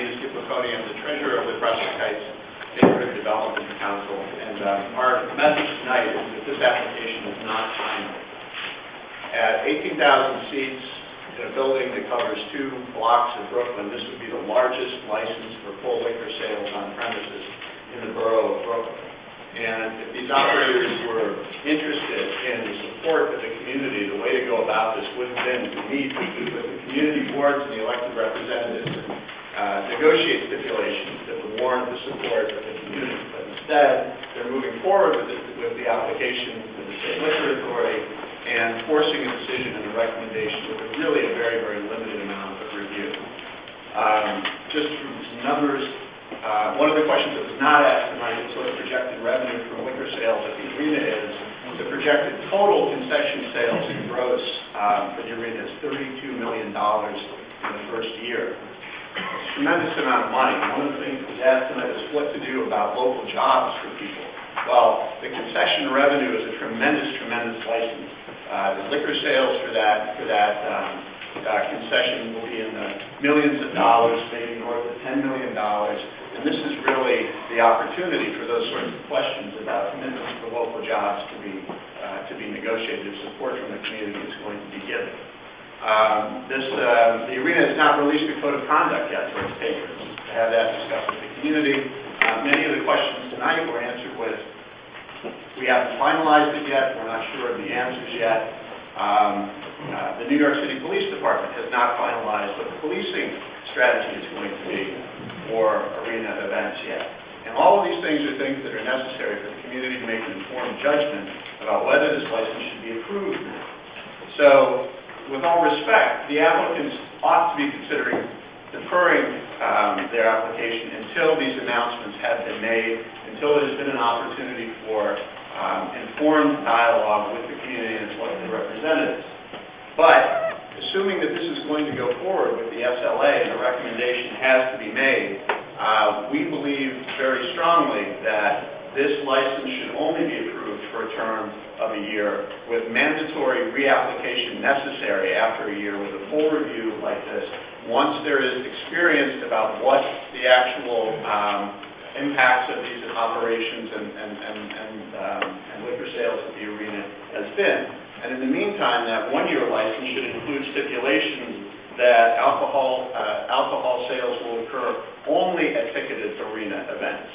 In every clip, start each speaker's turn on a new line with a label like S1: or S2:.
S1: name is Veconi. I'm the treasurer of the Prospect Heights Neighborhood Development Council, and our message tonight is that this application is not final. At 18,000 seats in a building that covers 2 blocks of Brooklyn, this would be the largest license for full liquor sales on premises in the borough of Brooklyn. And if these operators were interested in the support of the community, the way to go about this would have been to meet with the community boards and the elected representatives and negotiate stipulations that would warrant the support of the community. But instead, they're moving forward with the application to the State Liquor Authority and forcing a decision and a recommendation with really a very, very limited amount of review. Just from some numbers, one of the questions that was not asked tonight is what the projected revenue from liquor sales at the arena is. The projected total concession sales and gross for the arena is $32 million in the first year. It's a tremendous amount of money. One of the things that was asked tonight is what to do about local jobs for people. Well, the concession revenue is a tremendous, tremendous license. The liquor sales for that concession will be in the millions of dollars, maybe north of $10 million. And this is really the opportunity for those sorts of questions about commitments for local jobs to be negotiated. Support from the community is going to be given. The arena has not released a code of conduct yet for its patrons to have that discussed with the community. Many of the questions tonight were answered with, we haven't finalized it yet, we're not sure of the answers yet. The New York City Police Department has not finalized what the policing strategy is going to be for arena events yet. And all of these things are things that are necessary for the community to make an informed judgment about whether this license should be approved. So, with all respect, the applicants ought to be considering deferring their application until these announcements have been made, until there's been an opportunity for informed dialogue with the community and its elected representatives. But, assuming that this is going to go forward with the SLA and a recommendation has to be made, we believe very strongly that this license should only be approved for a term of a year with mandatory reapplication necessary after a year with a full review like this once there is experience about what the actual impacts of these operations and liquor sales at the arena has been. And in the meantime, that 1-year license should include stipulations that alcohol sales will occur only at ticketed arena events.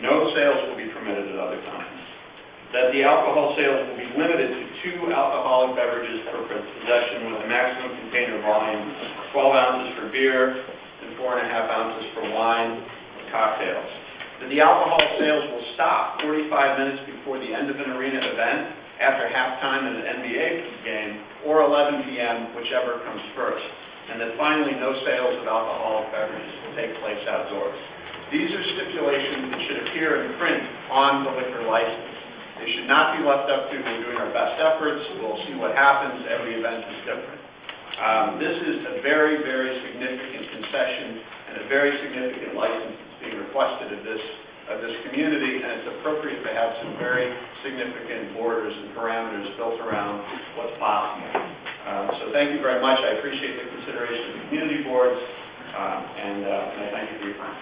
S1: No sales will be permitted at other times. That the alcohol sales will be limited to 2 alcoholic beverages per possession with a maximum container volume of 12 ounces for beer and 4.5 ounces for wine and cocktails. That the alcohol sales will stop 45 minutes before the end of an arena event, after halftime in an NBA game, or 11 p.m., whichever comes first. And that finally, no sales of alcoholic beverages will take place outdoors. These are stipulations that should appear in print on the liquor license. They should not be left up to, we're doing our best efforts, we'll see what happens, every event is different. This is a very, very significant concession and a very significant license that's being requested of this community, and it's appropriate to have some very significant borders and parameters built around what's possible. So thank you very much. I appreciate the consideration of the community boards, and I thank you for your time.